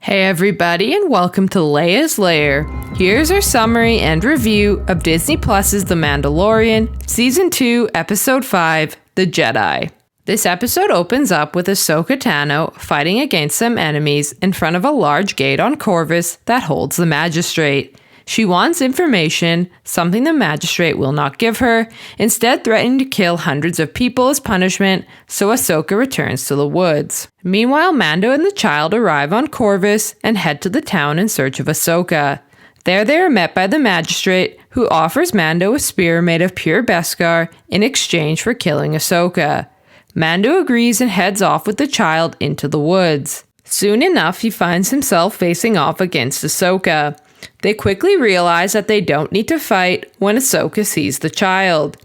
Hey everybody, and welcome to Leia's Lair. Here's our summary and review of Disney Plus's The Mandalorian, Season 2, Episode 5, The Jedi. This episode opens up with Ahsoka Tano fighting against some enemies in front of a large gate on Corvus that holds the Magistrate. She wants information, something the Magistrate will not give her, instead threatening to kill hundreds of people as punishment, so Ahsoka returns to the woods. Meanwhile, Mando and the child arrive on Corvus and head to the town in search of Ahsoka. There they are met by the Magistrate, who offers Mando a spear made of pure Beskar in exchange for killing Ahsoka. Mando agrees and heads off with the child into the woods. Soon enough, he finds himself facing off against Ahsoka. They quickly realize that they don't need to fight when Ahsoka sees the child.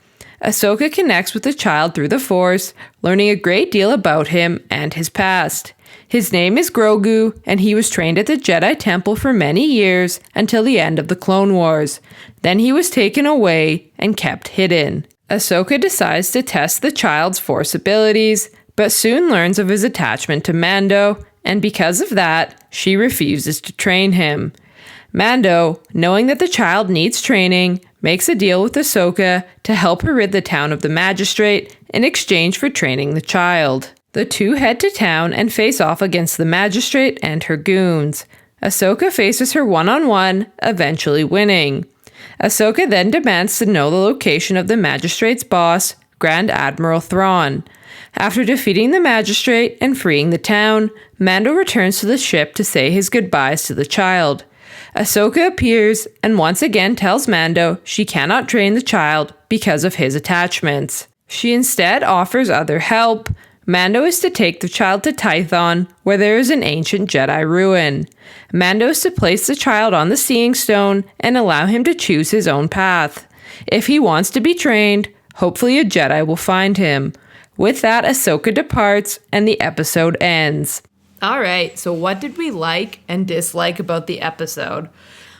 Ahsoka connects with the child through the Force, learning a great deal about him and his past. His name is Grogu, and he was trained at the Jedi Temple for many years until the end of the Clone Wars. Then he was taken away and kept hidden. Ahsoka decides to test the child's Force abilities, but soon learns of his attachment to Mando, and because of that, she refuses to train him. Mando, knowing that the child needs training, makes a deal with Ahsoka to help her rid the town of the Magistrate in exchange for training the child. The two head to town and face off against the Magistrate and her goons. Ahsoka faces her one-on-one, eventually winning. Ahsoka then demands to know the location of the Magistrate's boss, Grand Admiral Thrawn. After defeating the Magistrate and freeing the town, Mando returns to the ship to say his goodbyes to the child. Ahsoka appears and once again tells Mando she cannot train the child because of his attachments. She instead offers other help. Mando is to take the child to Tython, where there is an ancient Jedi ruin. Mando is to place the child on the Seeing Stone and allow him to choose his own path. If he wants to be trained, hopefully a Jedi will find him. With that, Ahsoka departs and the episode ends. Alright, so what did we like and dislike about the episode?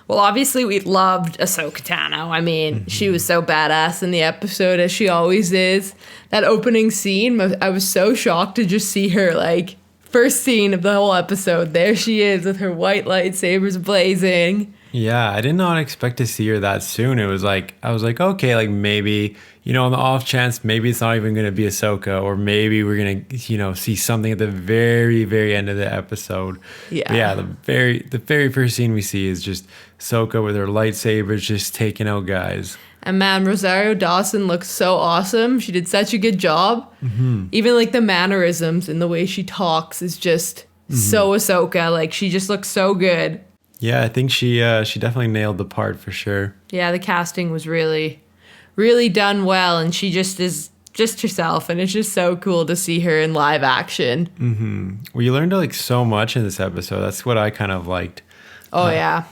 Well, obviously we loved Ahsoka Tano. I mean, she was so badass in the episode, as she always is. That opening scene, I was so shocked to just see her, like, first scene of the whole episode. There she is with her white lightsabers blazing. Yeah, I did not expect to see her that soon. It was like, I was like, okay, like maybe, on the off chance, maybe it's not even going to be Ahsoka, or maybe we're going to, see something at the very, very end of the episode. Yeah. But yeah, the very first scene we see is just Ahsoka with her lightsabers just taking out guys. And man, Rosario Dawson looks so awesome. She did such a good job. Mm-hmm. Even like the mannerisms and the way she talks is just so Ahsoka. Like, she just looks so good. Yeah, I think she definitely nailed the part for sure. Yeah, the casting was really, really done well, and she just is just herself, and it's just so cool to see her in live action. Mm-hmm. Well, you learned like so much in this episode. That's what I kind of liked. Oh yeah,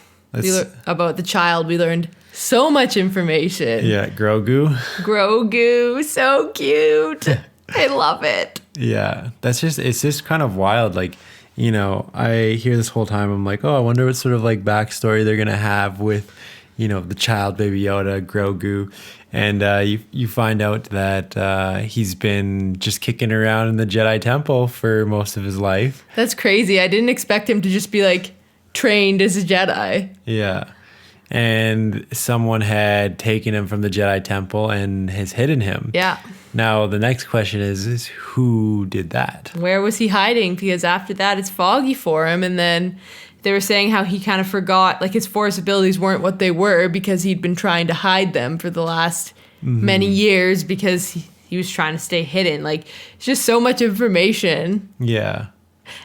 about the child, we learned so much information. Yeah, Grogu, so cute. I love it. Yeah, it's just kind of wild, like. I hear this whole time, I'm like, oh, I wonder what sort of like backstory they're going to have with, the child, Baby Yoda, Grogu. And you find out that he's been just kicking around in the Jedi Temple for most of his life. That's crazy. I didn't expect him to just be like trained as a Jedi. Yeah. And someone had taken him from the Jedi Temple and has hidden him. Yeah. Now, the next question is who did that? Where was he hiding? Because after that, it's foggy for him. And then they were saying how he kind of forgot, like his Force abilities weren't what they were because he'd been trying to hide them for the last many years because he was trying to stay hidden. Like, it's just so much information. Yeah.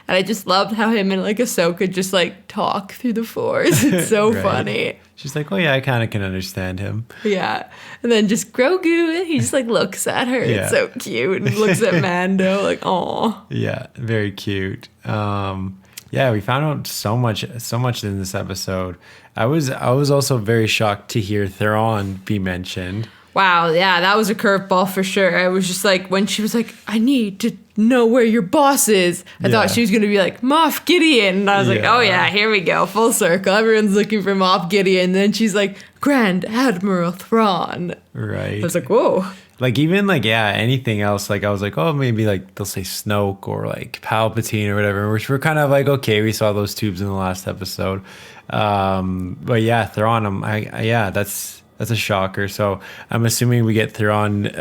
And I just loved how him and like Ahsoka just like talk through the Force. It's so right. Funny. She's like, oh yeah, I kind of can understand him. Yeah. And then just Grogu, he just like looks at her. Yeah. It's so cute. And looks at Mando like, aw. Yeah, very cute. Yeah, we found out so much in this episode. I was also very shocked to hear Thrawn be mentioned. Wow, yeah, that was a curveball for sure. I was just like, when she was like, I need to know where your boss is, I thought she was going to be like, Moff Gideon. And I was like, oh yeah, here we go, full circle. Everyone's looking for Moff Gideon. And then she's like, Grand Admiral Thrawn. Right. I was like, whoa. Like even like anything else, like I was like, oh, maybe like they'll say Snoke or like Palpatine or whatever, which we're kind of like, okay, we saw those tubes in the last episode. But yeah, Thrawn, that's a shocker. So I'm assuming we get Thrawn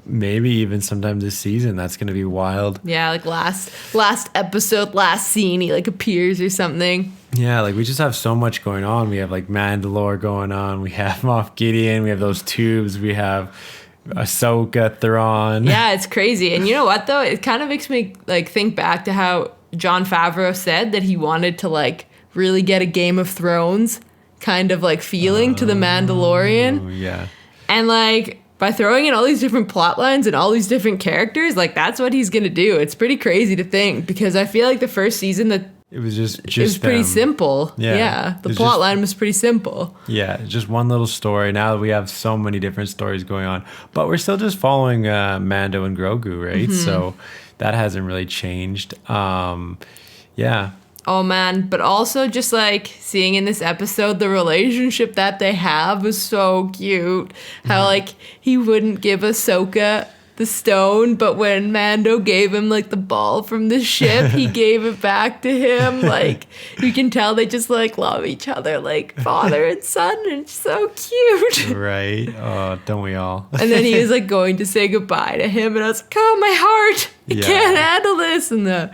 maybe even sometime this season. That's gonna be wild. Yeah, like last episode, last scene, he like appears or something. Yeah, like we just have so much going on. We have like Mandalore going on. We have Moff Gideon. We have those tubes. We have Ahsoka, Thrawn. Yeah, it's crazy. And you know what though? It kind of makes me like think back to how Jon Favreau said that he wanted to like really get a Game of Thrones kind of like feeling to the Mandalorian. Yeah. And like by throwing in all these different plot lines and all these different characters, like that's what he's gonna do. It's pretty crazy to think because I feel like the first season that it was just it was pretty simple. Yeah. The plot line was pretty simple. Yeah, just one little story. Now we have so many different stories going on, but we're still just following Mando and Grogu, right? So that hasn't really changed. Yeah. Oh man, but also just like seeing in this episode the relationship that they have was so cute. How like he wouldn't give Ahsoka the stone, but when Mando gave him like the ball from the ship, he gave it back to him. Like you can tell they just like love each other like father and son, and it's so cute. Right. Oh, don't we all? And then he was like going to say goodbye to him, and I was like, oh my heart, I can't handle this. And the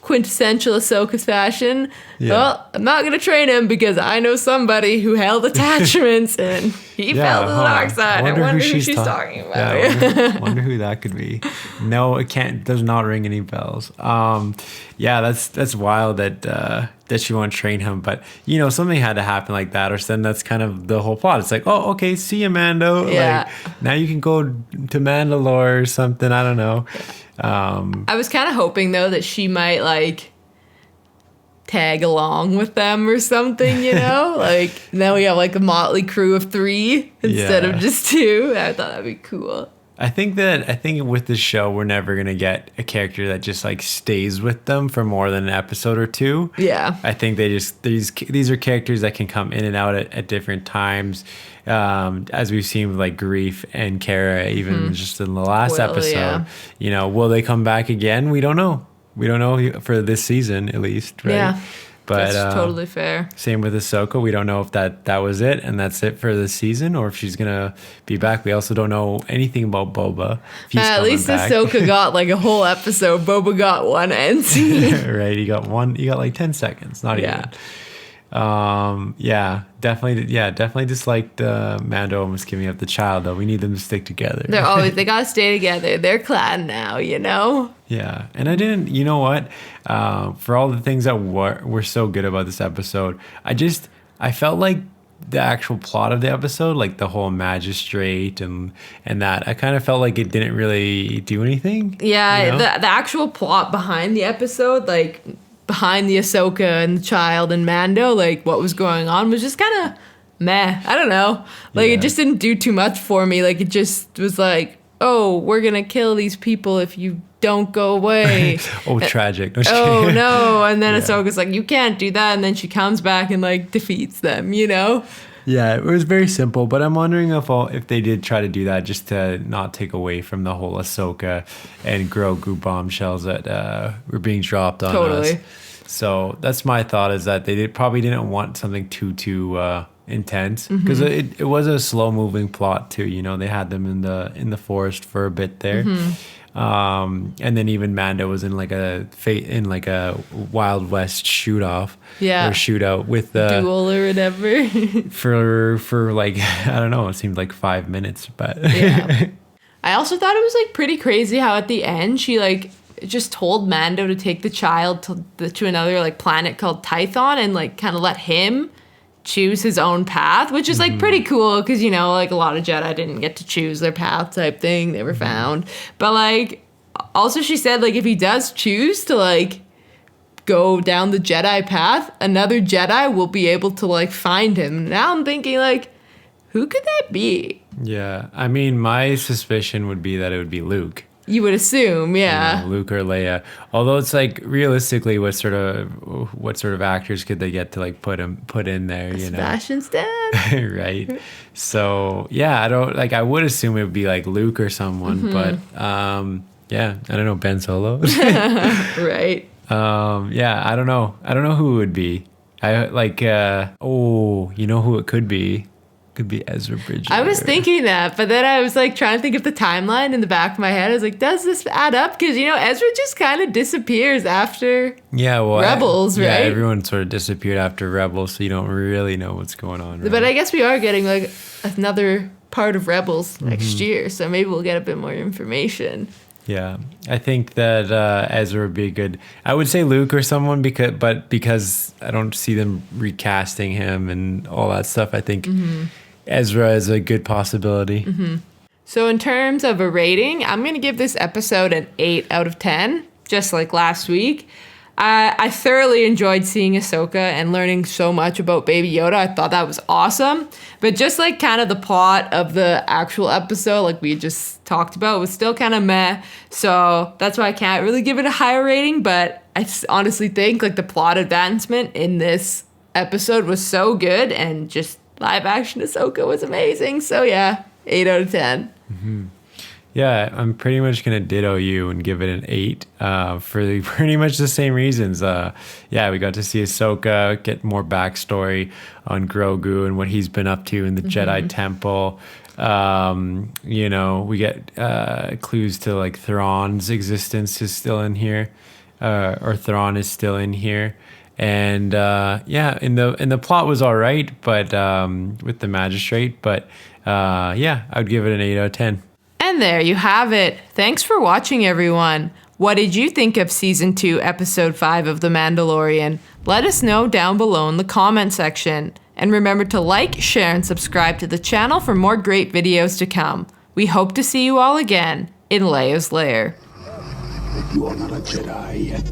quintessential Ahsoka fashion. Yeah. Well, I'm not going to train him because I know somebody who held attachments and he fell to the dark side. I wonder who she's talking about. Yeah, wonder who that could be. No, it can't. Does not ring any bells. Yeah, that's wild that she won't train him. But you know, something had to happen like that, or then that's kind of the whole plot. It's like, oh, okay, see you, Mando. Yeah. Like now you can go to Mandalore or something. I don't know. I was kind of hoping though that she might like tag along with them or something, you know, like now we have like a motley crew of 3 instead of just 2. I thought that'd be cool. I think with this show we're never gonna get a character that just like stays with them for more than an episode or 2. Yeah, I think they just these are characters that can come in and out at different times, as we've seen with like Grief and Kara, even just in the last episode. Yeah. You know, will they come back again? We don't know. We don't know for this season, at least, right? Yeah. But that's totally fair. Same with Ahsoka. We don't know if that was it and that's it for this season, or if she's gonna be back. We also don't know anything about Boba. At least back. Ahsoka got like a whole episode. Boba got one end scene. Right. He got like 10 seconds. Not even. Definitely disliked Mando almost giving up the child, though. We need them to stick together. They gotta stay together. They're clan now, you know? Yeah. And I didn't, you know what? For all the things that were so good about this episode, I felt like the actual plot of the episode, like the whole magistrate and that, I kind of felt like it didn't really do anything. Yeah, you know? the actual plot behind the episode, like behind the Ahsoka and the child and Mando, like what was going on was just kind of meh. I don't know. Like it just didn't do too much for me. Like it just was like, oh, we're going to kill these people if you don't go away. Tragic. Oh no. And then Ahsoka's like, you can't do that. And then she comes back and like defeats them, you know? Yeah, it was very simple, but I'm wondering if they did try to do that just to not take away from the whole Ahsoka and Grogu bombshells that were being dropped on us. So that's my thought, is that they probably didn't want something too intense, because it was a slow moving plot too. You know, they had them in the forest for a bit there. And then even Mando was in like a Wild West shootout with the duel or whatever for like, I don't know, it seemed like 5 minutes, but I also thought it was like pretty crazy how at the end she like just told Mando to take the child to another like planet called Tython and like kind of let him choose his own path, which is like pretty cool, because you know, like a lot of Jedi didn't get to choose their path type thing, they were found. But like also she said like if he does choose to like go down the Jedi path, another Jedi will be able to like find him. Now I'm thinking like, who could that be? Yeah, I mean, my suspicion would be that it would be Luke. You would assume, yeah. Luke or Leia. Although it's like realistically, what sort of actors could they get to like put in there? You know, Sebastian Stan, right? So yeah, I would assume it would be like Luke or someone, but yeah, I don't know, Ben Solo, right? Yeah, I don't know who it would be. I like you know who it could be. Could be Ezra Bridger. I was thinking that, but then I was like trying to think of the timeline in the back of my head. I was like, does this add up? Because, you know, Ezra just kind of disappears after Rebels, right? Yeah, everyone sort of disappeared after Rebels, so you don't really know what's going on. Right? But I guess we are getting like another part of Rebels next year, so maybe we'll get a bit more information. I think that Ezra would be good. I would say Luke or someone because I don't see them recasting him and all that stuff. I think Ezra is a good possibility. So in terms of a rating, I'm going to give this episode an 8 out of 10, just like last week. I thoroughly enjoyed seeing Ahsoka and learning so much about Baby Yoda. I thought that was awesome. But just like kind of the plot of the actual episode, like we just talked about, was still kind of meh. So that's why I can't really give it a higher rating. But I honestly think like the plot advancement in this episode was so good, and just live action Ahsoka was amazing. So yeah, 8 out of 10. Yeah, I'm pretty much going to ditto you and give it an 8 for pretty much the same reasons. Yeah, we got to see Ahsoka get more backstory on Grogu and what he's been up to in the Jedi Temple. You know, we get clues to like Thrawn's existence is still in here, or Thrawn is still in here. And yeah, in the plot was all right, but with the magistrate, but yeah, I would give it an 8 out of 10. And there you have it. Thanks for watching, everyone. What did you think of Season 2, Episode 5 of The Mandalorian? Let us know down below in the comment section. And remember to like, share, and subscribe to the channel for more great videos to come. We hope to see you all again in Leia's Lair. You are not a Jedi yet.